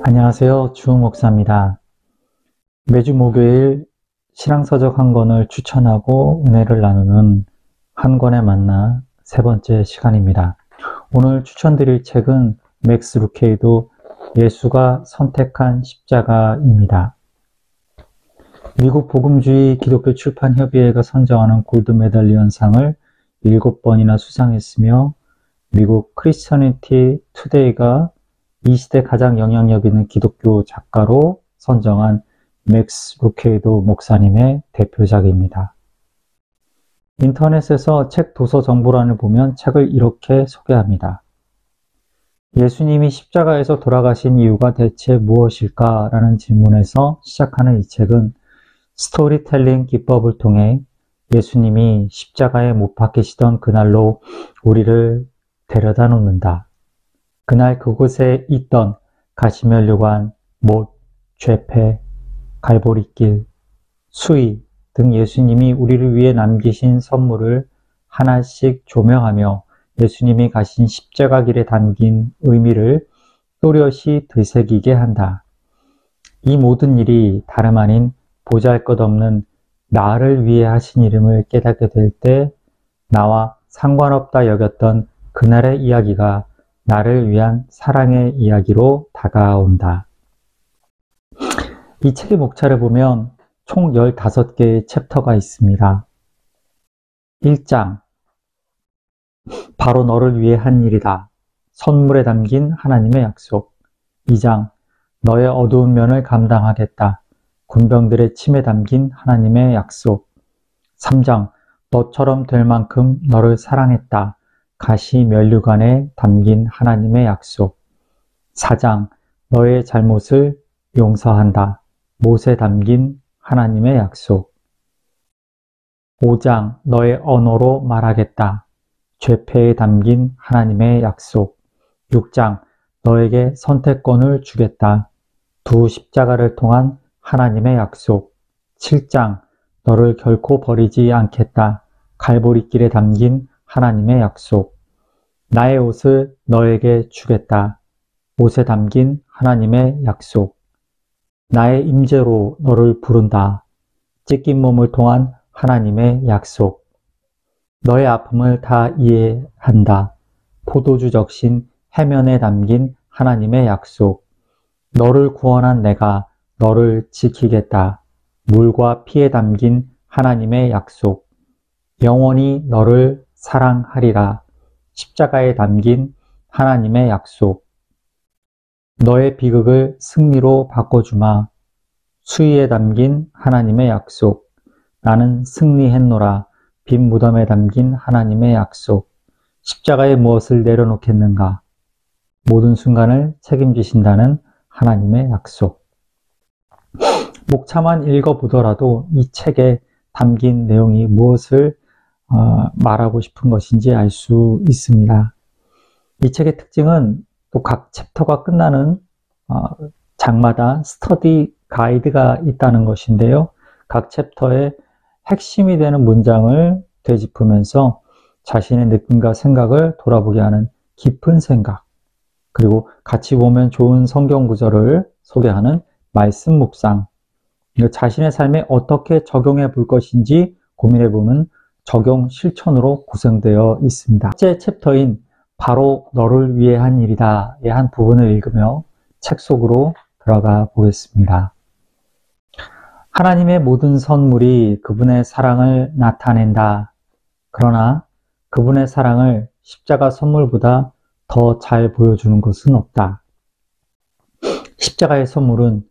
안녕하세요. 주 목사입니다. 매주 목요일 신앙서적 한 권을 추천하고 은혜를 나누는 한 권에 만나 세 번째 시간입니다. 오늘 추천드릴 책은 맥스 루케이도 예수가 선택한 십자가입니다. 미국 복음주의 기독교 출판협의회가 선정하는 골드메달리언상을 7번이나 수상했으며 미국 크리스처니티 투데이가 이 시대 가장 영향력 있는 기독교 작가로 선정한 맥스 루케이도 목사님의 대표작입니다. 인터넷에서 책 도서 정보란을 보면 책을 이렇게 소개합니다. 예수님이 십자가에서 돌아가신 이유가 대체 무엇일까? 라는 질문에서 시작하는 이 책은 스토리텔링 기법을 통해 예수님이 십자가에 못 박히시던 그날로 우리를 데려다 놓는다. 그날 그곳에 있던 가시면류관, 못, 죄패, 갈보리길, 수의 등 예수님이 우리를 위해 남기신 선물을 하나씩 조명하며 예수님이 가신 십자가 길에 담긴 의미를 또렷이 되새기게 한다. 이 모든 일이 다름 아닌 보잘것없는 나를 위해 하신 일임을 깨닫게 될 때 나와 상관없다 여겼던 그날의 이야기가 나를 위한 사랑의 이야기로 다가온다. 이 책의 목차를 보면 총 15개의 챕터가 있습니다. 1장, 바로 너를 위해 한 일이다. 선물에 담긴 하나님의 약속. 2장, 너의 어두운 면을 감당하겠다. 군병들의 침에 담긴 하나님의 약속. 3장, 너처럼 될 만큼 너를 사랑했다. 가시면류관에 담긴 하나님의 약속. 4장, 너의 잘못을 용서한다. 못에 담긴 하나님의 약속. 5장, 너의 언어로 말하겠다. 죄패에 담긴 하나님의 약속. 6장, 너에게 선택권을 주겠다. 두 십자가를 통한 하나님의 약속. 7장, 너를 결코 버리지 않겠다. 갈보리길에 담긴 하나님의 약속. 나의 옷을 너에게 주겠다. 옷에 담긴 하나님의 약속. 나의 임재로 너를 부른다. 찢긴 몸을 통한 하나님의 약속. 너의 아픔을 다 이해한다. 포도주 적신 해면에 담긴 하나님의 약속. 너를 구원한 내가 너를 지키겠다. 물과 피에 담긴 하나님의 약속. 영원히 너를 사랑하리라. 십자가에 담긴 하나님의 약속. 너의 비극을 승리로 바꿔주마. 수위에 담긴 하나님의 약속. 나는 승리했노라. 빈 무덤에 담긴 하나님의 약속. 십자가에 무엇을 내려놓겠는가? 모든 순간을 책임지신다는 하나님의 약속. 목차만 읽어보더라도 이 책에 담긴 내용이 무엇을 말하고 싶은 것인지 알 수 있습니다. 이 책의 특징은 또 각 챕터가 끝나는 장마다 스터디 가이드가 있다는 것인데요. 각 챕터의 핵심이 되는 문장을 되짚으면서 자신의 느낌과 생각을 돌아보게 하는 깊은 생각, 그리고 같이 보면 좋은 성경 구절을 소개하는 말씀 묵상, 자신의 삶에 어떻게 적용해 볼 것인지 고민해 보는 적용 실천으로 구성되어 있습니다. 첫째 챕터인 바로 너를 위해 한 일이다의 한 부분을 읽으며 책 속으로 들어가 보겠습니다. 하나님의 모든 선물이 그분의 사랑을 나타낸다. 그러나 그분의 사랑을 십자가 선물보다 더 잘 보여주는 것은 없다. 십자가의 선물은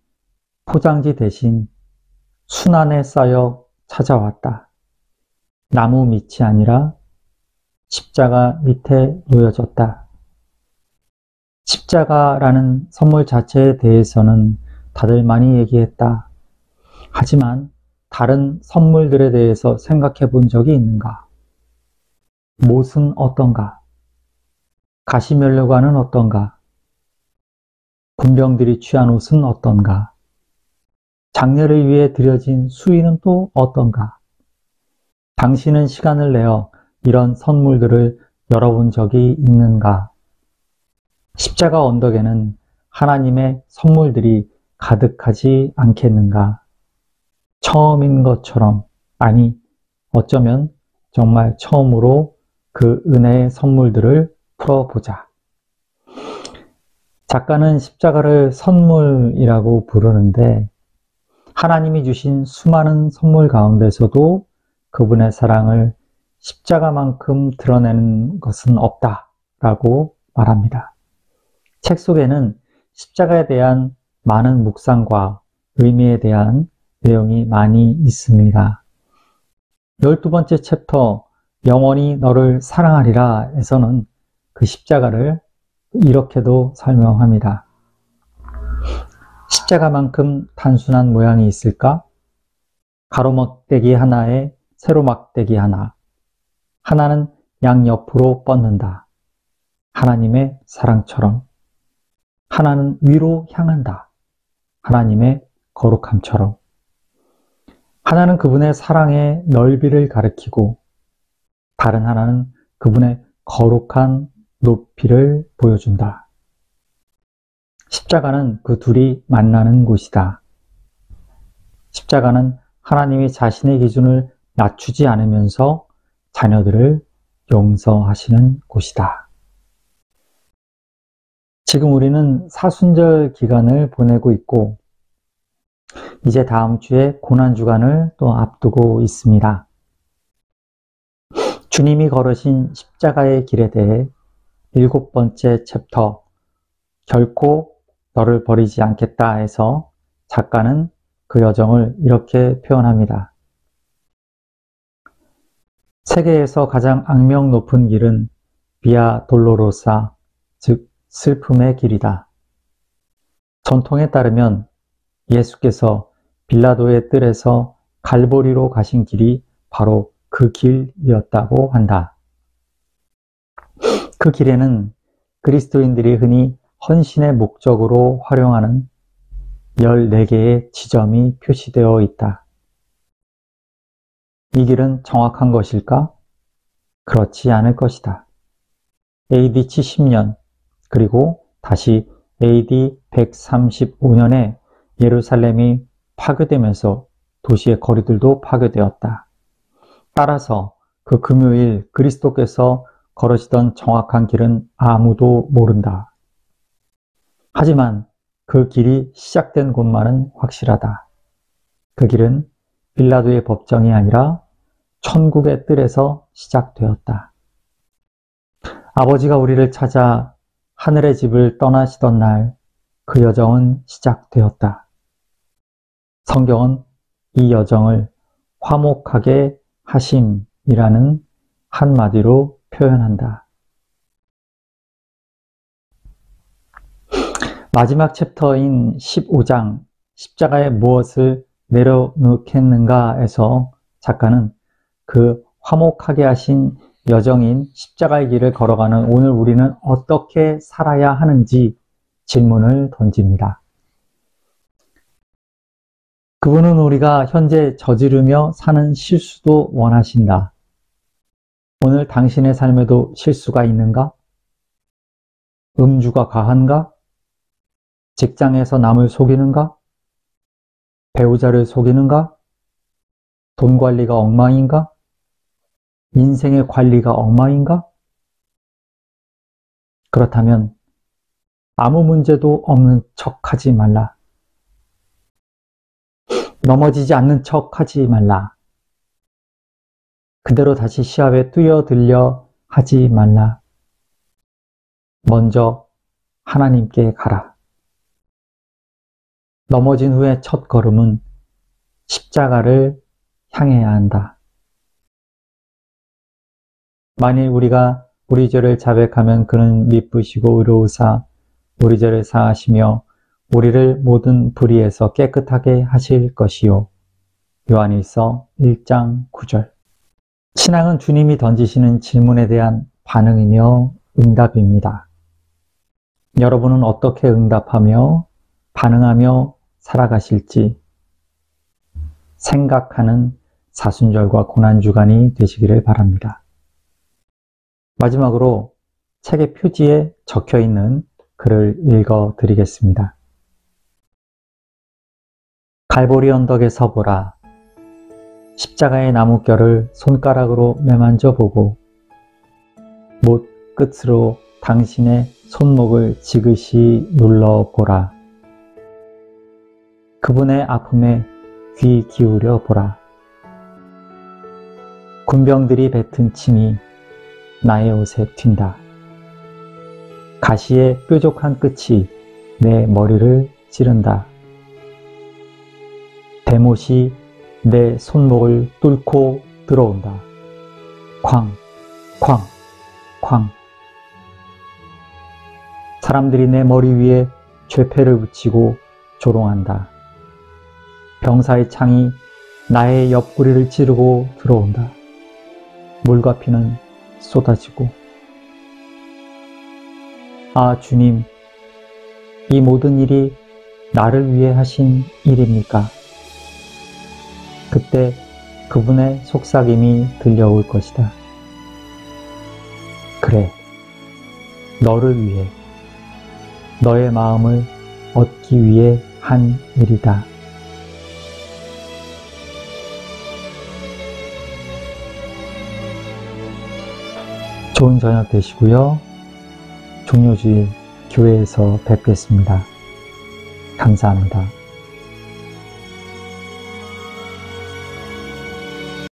포장지 대신 순환에 쌓여 찾아왔다. 나무 밑이 아니라 십자가 밑에 놓여졌다. 십자가라는 선물 자체에 대해서는 다들 많이 얘기했다. 하지만 다른 선물들에 대해서 생각해 본 적이 있는가? 못은 어떤가? 가시면류관은 어떤가? 군병들이 취한 옷은 어떤가? 장례를 위해 드려진 수의는 또 어떤가? 당신은 시간을 내어 이런 선물들을 열어본 적이 있는가? 십자가 언덕에는 하나님의 선물들이 가득하지 않겠는가? 처음인 것처럼, 아니, 어쩌면 정말 처음으로 그 은혜의 선물들을 풀어보자. 작가는 십자가를 선물이라고 부르는데 하나님이 주신 수많은 선물 가운데서도 그분의 사랑을 십자가만큼 드러내는 것은 없다라고 말합니다. 책 속에는 십자가에 대한 많은 묵상과 의미에 대한 내용이 많이 있습니다. 12번째 챕터 영원히 너를 사랑하리라 에서는 그 십자가를 이렇게도 설명합니다. 십자가만큼 단순한 모양이 있을까? 가로막대기 하나에 세로막대기 하나. 하나는 양옆으로 뻗는다. 하나님의 사랑처럼. 하나는 위로 향한다. 하나님의 거룩함처럼. 하나는 그분의 사랑의 넓이를 가리키고 다른 하나는 그분의 거룩한 높이를 보여준다. 십자가는 그 둘이 만나는 곳이다. 십자가는 하나님이 자신의 기준을 낮추지 않으면서 자녀들을 용서하시는 곳이다. 지금 우리는 사순절 기간을 보내고 있고 이제 다음 주에 고난주간을 또 앞두고 있습니다. 주님이 걸으신 십자가의 길에 대해 7번째 챕터 결코 너를 버리지 않겠다 해서 작가는 그 여정을 이렇게 표현합니다. 세계에서 가장 악명 높은 길은 비아 돌로로사, 즉 슬픔의 길이다. 전통에 따르면 예수께서 빌라도의 뜰에서 갈보리로 가신 길이 바로 그 길이었다고 한다. 그 길에는 그리스도인들이 흔히 헌신의 목적으로 활용하는 14개의 지점이 표시되어 있다. 이 길은 정확한 것일까? 그렇지 않을 것이다. AD 70년 그리고 다시 AD 135년에 예루살렘이 파괴되면서 도시의 거리들도 파괴되었다. 따라서 그 금요일 그리스도께서 걸으시던 정확한 길은 아무도 모른다. 하지만 그 길이 시작된 곳만은 확실하다. 그 길은 빌라도의 법정이 아니라 천국의 뜰에서 시작되었다. 아버지가 우리를 찾아 하늘의 집을 떠나시던 날 그 여정은 시작되었다. 성경은 이 여정을 화목하게 하심이라는 한마디로 표현한다. 마지막 챕터인 15장 십자가에 무엇을 내려놓겠는가에서 작가는 그 화목하게 하신 여정인 십자가의 길을 걸어가는 오늘 우리는 어떻게 살아야 하는지 질문을 던집니다. 그분은 우리가 현재 저지르며 사는 실수도 원하신다. 오늘 당신의 삶에도 실수가 있는가? 음주가 과한가? 직장에서 남을 속이는가? 배우자를 속이는가? 돈 관리가 엉망인가? 인생의 관리가 엉망인가? 그렇다면 아무 문제도 없는 척 하지 말라. 넘어지지 않는 척 하지 말라. 그대로 다시 시합에 뛰어들려 하지 말라. 먼저 하나님께 가라. 넘어진 후의 첫 걸음은 십자가를 향해야 한다. 만일 우리가 우리 죄를 자백하면 그는 미쁘시고 의로우사 우리 죄를 사하시며 우리를 모든 불의에서 깨끗하게 하실 것이요. 요한일서 1장 9절. 신앙은 주님이 던지시는 질문에 대한 반응이며 응답입니다. 여러분은 어떻게 응답하며 반응하며 살아가실지 생각하는 사순절과 고난주간이 되시기를 바랍니다. 마지막으로 책의 표지에 적혀있는 글을 읽어 드리겠습니다. 갈보리 언덕에 서보라. 십자가의 나뭇결을 손가락으로 매만져 보고 못 끝으로 당신의 손목을 지그시 눌러보라. 그분의 아픔에 귀 기울여 보라. 군병들이 뱉은 침이 나의 옷에 튄다. 가시의 뾰족한 끝이 내 머리를 찌른다. 대못이 내 손목을 뚫고 들어온다. 쾅, 쾅, 쾅. 사람들이 내 머리 위에 죄패를 붙이고 조롱한다. 병사의 창이 나의 옆구리를 찌르고 들어온다. 물과 피는 쏟아지고. 아, 주님, 이 모든 일이 나를 위해 하신 일입니까? 그때 그분의 속삭임이 들려올 것이다. 그래, 너를 위해, 너의 마음을 얻기 위해 한 일이다. 좋은 저녁 되시고요. 종료주일 교회에서 뵙겠습니다. 감사합니다.